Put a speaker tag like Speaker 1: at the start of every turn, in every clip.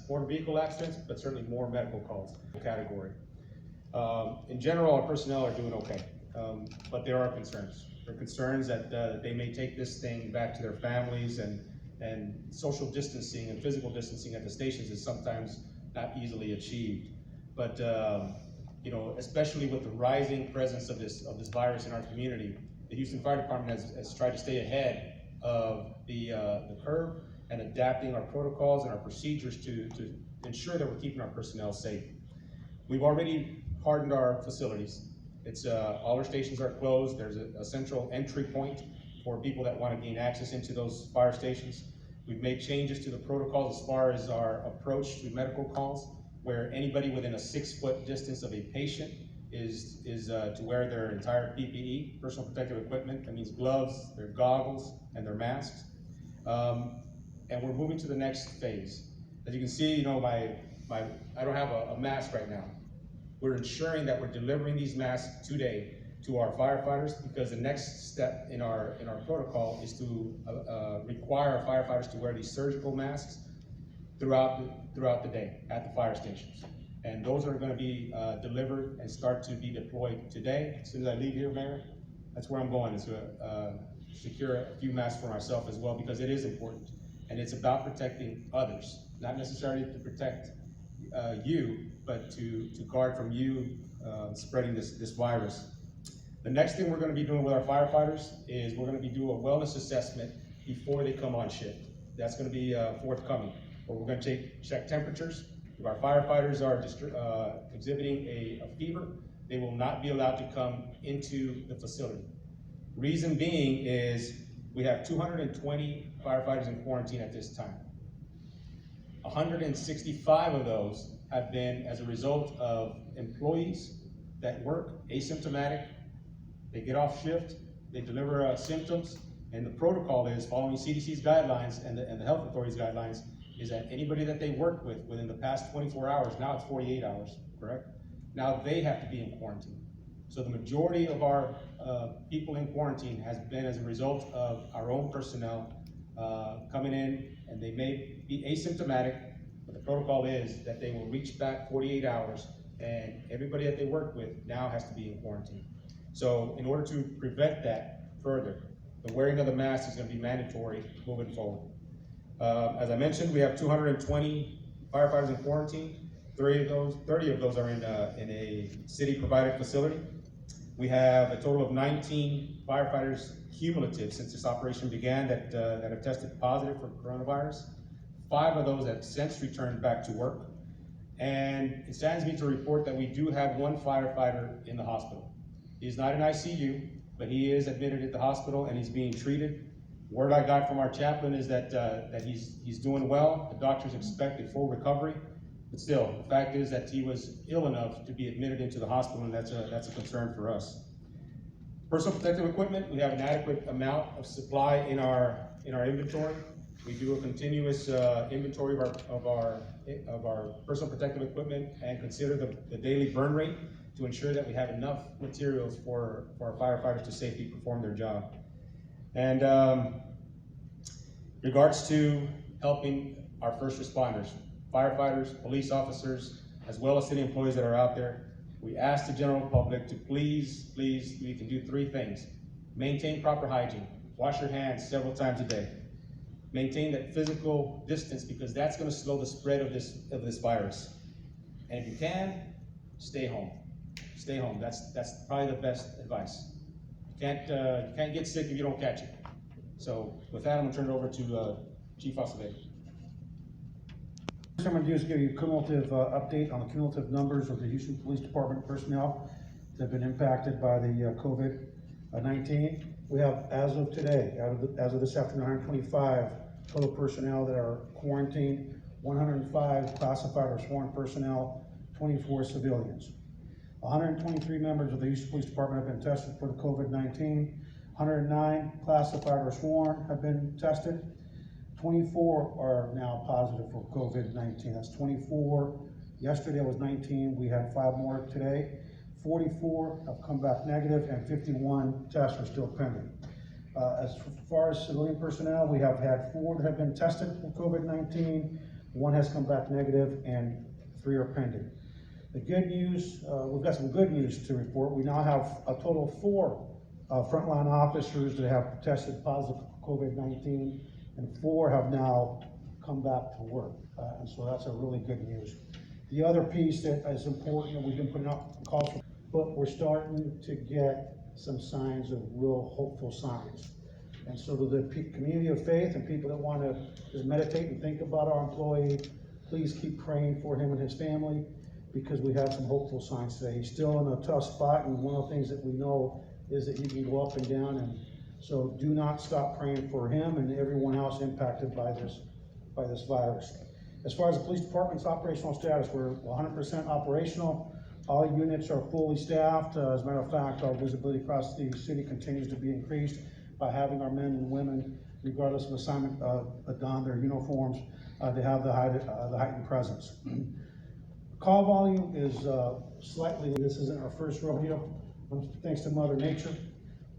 Speaker 1: motor vehicle accidents, but certainly more medical calls category. In general, our personnel are doing okay, but there are concerns. There are concerns that they may take this thing back to their families, and social distancing and physical distancing at the stations is sometimes not easily achieved. But you know, especially with the rising presence of this virus in our community, the Houston Fire Department has tried to stay ahead of the curve and adapting our protocols and our procedures to ensure that we're keeping our personnel safe. We've already hardened our facilities. It's all our stations are closed. There's a central entry point for people that want to gain access into those fire stations. We've made changes to the protocols as far as our approach to medical calls, where anybody within a 6-foot distance of a patient is to wear their entire PPE, personal protective equipment. That means gloves, their goggles, and their masks. And we're moving to the next phase. As you can see, you know, I don't have a mask right now. We're ensuring that we're delivering these masks today to our firefighters, because the next step in our protocol is to require our firefighters to wear these surgical masks throughout the day at the fire stations. And those are going to be delivered and start to be deployed today. As soon as I leave here, Mayor, that's where I'm going, is to secure a few masks for myself as well, because it is important. And it's about protecting others, not necessarily to protect you, but to guard from you spreading this virus. The next thing we're going to be doing with our firefighters is we're going to be doing a wellness assessment before they come on shift. That's going to be forthcoming, where we're going to check temperatures. If our firefighters are exhibiting a fever, they will not be allowed to come into the facility. Reason being is we have 220 firefighters in quarantine at this time. 165 of those have been as a result of employees that work asymptomatic. They get off shift, they deliver symptoms, and the protocol is, following CDC's guidelines and the health authorities' guidelines, is that anybody that they work with within the past 24 hours, now it's 48 hours, correct? Now they have to be in quarantine. So the majority of our people in quarantine has been as a result of our own personnel coming in, and they may be asymptomatic, but the protocol is that they will reach back 48 hours, and everybody that they work with now has to be in quarantine. So in order to prevent that further, the wearing of the mask is going to be mandatory moving forward. As I mentioned, we have 220 firefighters in quarantine. 30 of those are in a city-provided facility. We have a total of 19 firefighters cumulative since this operation began that have tested positive for coronavirus. 5 of those have since returned back to work. And it saddens me to report that we do have 1 firefighter in the hospital. He's not in ICU, but he is admitted at the hospital and he's being treated. Word I got from our chaplain is that he's doing well. The doctors expect a full recovery, but still, the fact is that he was ill enough to be admitted into the hospital, and that's a concern for us. Personal protective equipment, we have an adequate amount of supply in our inventory. We do a continuous inventory of our personal protective equipment and consider the daily burn rate to ensure that we have enough materials for our firefighters to safely perform their job. And regards to helping our first responders, firefighters, police officers, as well as city employees that are out there, we ask the general public to please, we can do 3 things. Maintain proper hygiene. Wash your hands several times a day. Maintain that physical distance, because that's going to slow the spread of this virus. And if you can, stay home. Stay home. That's probably the best advice. You can't get sick if you don't catch it. So with that, I'm going to turn it over to Chief Acevedo.
Speaker 2: What I'm going to do is give you a cumulative update on the cumulative numbers of the Houston Police Department personnel that have been impacted by the COVID-19. We have, as of today, as of this afternoon, 125 total personnel that are quarantined, 105 classified or sworn personnel, 24 civilians. 123 members of the Houston Police Department have been tested for the COVID-19. 109 classified or sworn have been tested. 24 are now positive for COVID-19. That's 24. Yesterday was 19. We had 5 more today. 44 have come back negative, and 51 tests are still pending. As far as civilian personnel, we have had 4 that have been tested for COVID-19. 1 has come back negative, and 3 are pending. The good news, we've got some good news to report. We now have a total of 4 frontline officers that have tested positive for COVID-19, and 4 have now come back to work. And so that's a really good news. The other piece that is important, and we've been putting out calls for, but we're starting to get some signs of real hopeful signs. And so to the community of faith and people that want to just meditate and think about our employee, please keep praying for him and his family, because we have some hopeful signs today. He's still in a tough spot, and one of the things that we know is that he can go up and down, and so do not stop praying for him and everyone else impacted by this virus. As far as the police department's operational status, we're 100% operational. All units are fully staffed. As a matter of fact, our visibility across the city continues to be increased by having our men and women, regardless of assignment, don their uniforms to have the heightened presence. Call volume is slightly, this isn't our first rodeo, thanks to Mother Nature.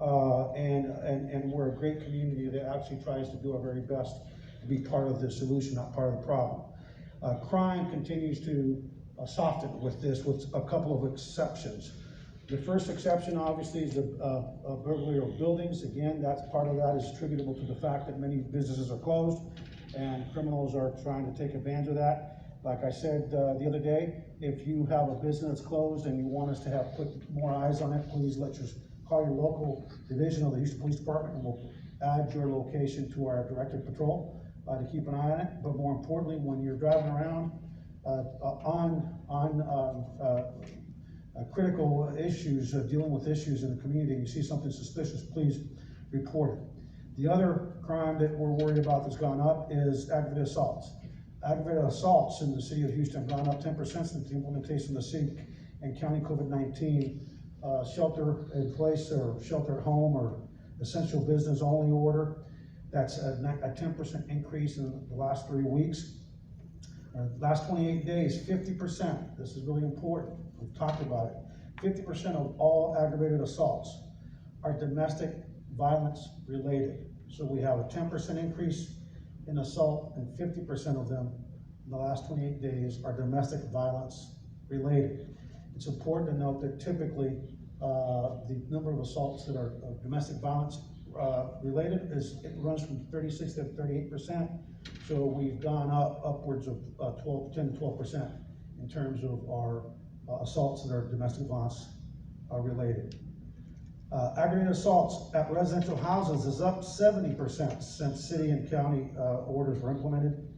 Speaker 2: And we're a great community that actually tries to do our very best to be part of the solution, not part of the problem. Crime continues to soften with this, with a couple of exceptions. The first exception, obviously, is the burglary of buildings. Again, that's part of that is attributable to the fact that many businesses are closed and criminals are trying to take advantage of that. Like I said the other day, if you have a business closed and you want us to put more eyes on it, please call your local division of the Houston Police Department, and we'll add your location to our directed patrol to keep an eye on it. But more importantly, when you're driving around critical issues, dealing with issues in the community, and you see something suspicious, please report it. The other crime that we're worried about that's gone up is aggravated assaults. Aggravated assaults in the city of Houston have gone up 10% since the implementation of the city and county COVID-19 shelter in place or shelter at home or essential business only order. That's a 10% increase in the last 3 weeks. Last 28 days, 50%, this is really important, we've talked about it, 50% of all aggravated assaults are domestic violence related. So we have a 10% increase in assault, and 50% of them in the last 28 days are domestic violence related. It's important to note that typically the number of assaults that are domestic violence related it runs from 36 to 38%. So we've gone up upwards of 10 to 12% in terms of our assaults that are domestic violence related. Aggravated assaults at residential houses is up 70% since city and county orders were implemented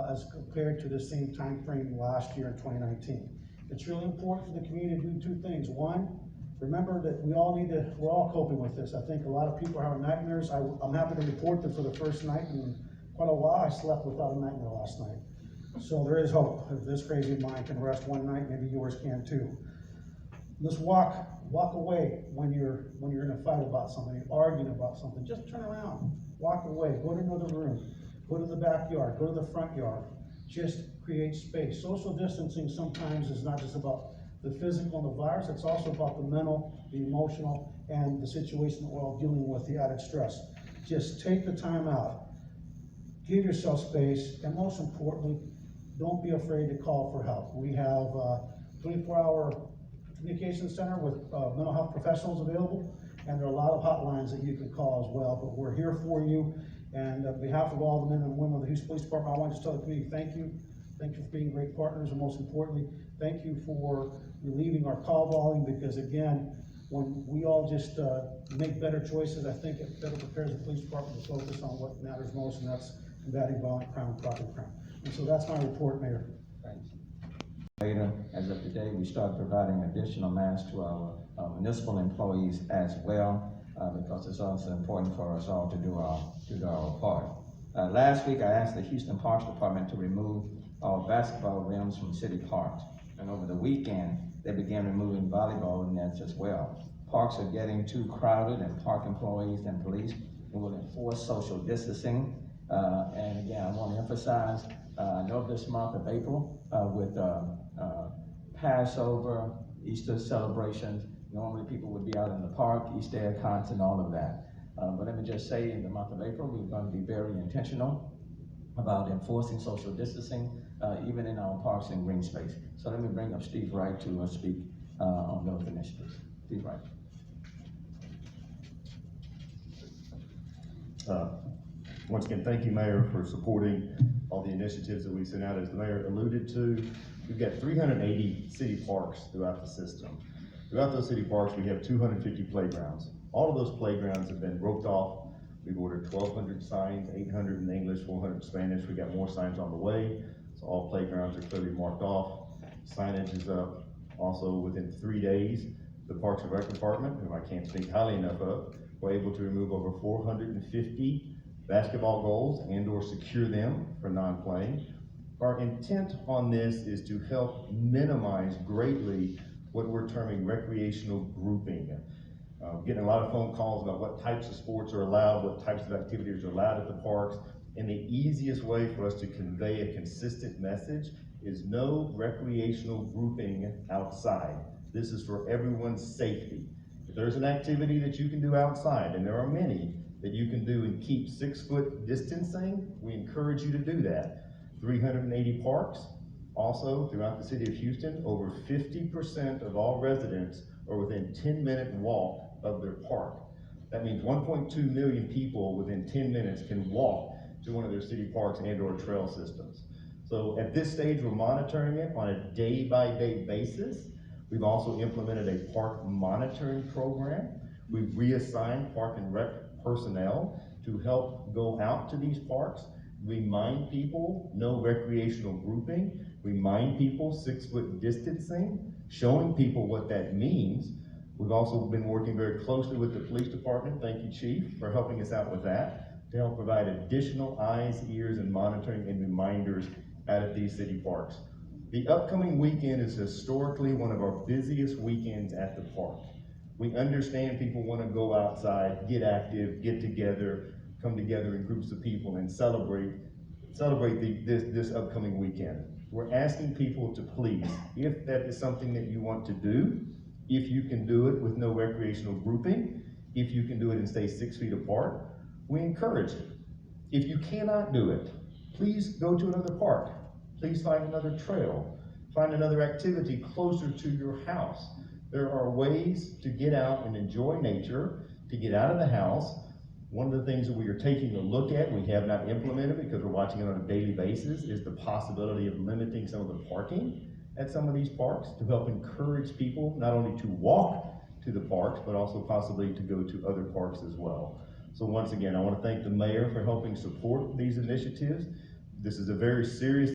Speaker 2: as compared to the same time frame last year in 2019. It's really important for the community to do 2 things. One, remember that we're all coping with this. I think a lot of people are having nightmares. I'm happy to report that for the first night in quite a while, I slept without a nightmare last night. So there is hope. If this crazy mind can rest one night, maybe yours can too. Let's walk away when you're in a fight about something, arguing about something. Just turn around, walk away, go to another room, go to the backyard, go to the front yard. Just create space. Social distancing sometimes is not just about the physical and the virus, it's also about the mental, the emotional, and the situation that we're all dealing with, the added stress. Just take the time out, give yourself space, and most importantly, don't be afraid to call for help. We have a 24-hour communication center with mental health professionals available, and there are a lot of hotlines that you can call as well, but we're here for you. And on behalf of all the men and women of the Houston Police Department, I want to just tell the community, thank you. Thank you for being great partners, and most importantly, thank you for relieving our call volume, because again, when we all just make better choices, I think it better prepares the police department to focus on what matters most, and that's combating violent crime and property crime. And so that's my report, Mayor.
Speaker 3: Thanks. Later, as of today, we start providing additional masks to our municipal employees as well, because it's also important for us all to do our part. Last week, I asked the Houston Parks Department to remove all basketball rims from city parks. And over the weekend, they began removing volleyball nets as well. Parks are getting too crowded, and park employees and police will enforce social distancing. And again, I want to emphasize, I know this month of April with Passover, Easter celebrations, normally people would be out in the park, Easter egg hunts and all of that. But let me just say, in the month of April, we're going to be very intentional about enforcing social distancing, even in our parks and green space. So let me bring up Steve Wright to speak on those initiatives. Steve Wright.
Speaker 4: Once again, thank you, Mayor, for supporting all the initiatives that we sent out. As the Mayor alluded to, we've got 380 city parks throughout the system. Throughout those city parks, we have 250 playgrounds. All of those playgrounds have been roped off. We've ordered 1,200 signs, 800 in English, 400 in Spanish. We got more signs on the way. So all playgrounds are clearly marked off. Signage is up. Also, within 3 days, the Parks and Rec Department, whom I can't speak highly enough of, were able to remove over 450 basketball goals and/or secure them for non-playing. Our intent on this is to help minimize greatly what we're terming recreational grouping. Getting a lot of phone calls about what types of sports are allowed, what types of activities are allowed at the parks, and the easiest way for us to convey a consistent message is no recreational grouping outside. This is for everyone's safety. If there's an activity that you can do outside, and there are many that you can do and keep 6-foot distancing, we encourage you to do that. 380 parks. Also, throughout the city of Houston, over 50% of all residents are within 10-minute walk of their park. That means 1.2 million people within 10 minutes can walk to one of their city parks and/or trail systems. So at this stage, we're monitoring it on a day-by-day basis. We've also implemented a park monitoring program. We've reassigned Park and Rec personnel to help go out to these parks, remind people no recreational grouping, remind people 6-foot distancing, showing people what that means. We've also been working very closely with the police department. Thank you, Chief, for helping us out with that, to help provide additional eyes, ears, and monitoring and reminders out at these city parks. The upcoming weekend is historically one of our busiest weekends at the park. We understand people want to go outside, get active, get together, come together in groups of people and celebrate this upcoming weekend. We're asking people to please, if that is something that you want to do, if you can do it with no recreational grouping, if you can do it and stay 6 feet apart, we encourage it. If you cannot do it, please go to another park. Please find another trail. Find another activity closer to your house. There are ways to get out and enjoy nature, to get out of the house. One of the things that we are taking a look at, we have not implemented because we're watching it on a daily basis, is the possibility of limiting some of the parking at some of these parks to help encourage people not only to walk to the parks, but also possibly to go to other parks as well. So once again, I want to thank the mayor for helping support these initiatives. This is a very serious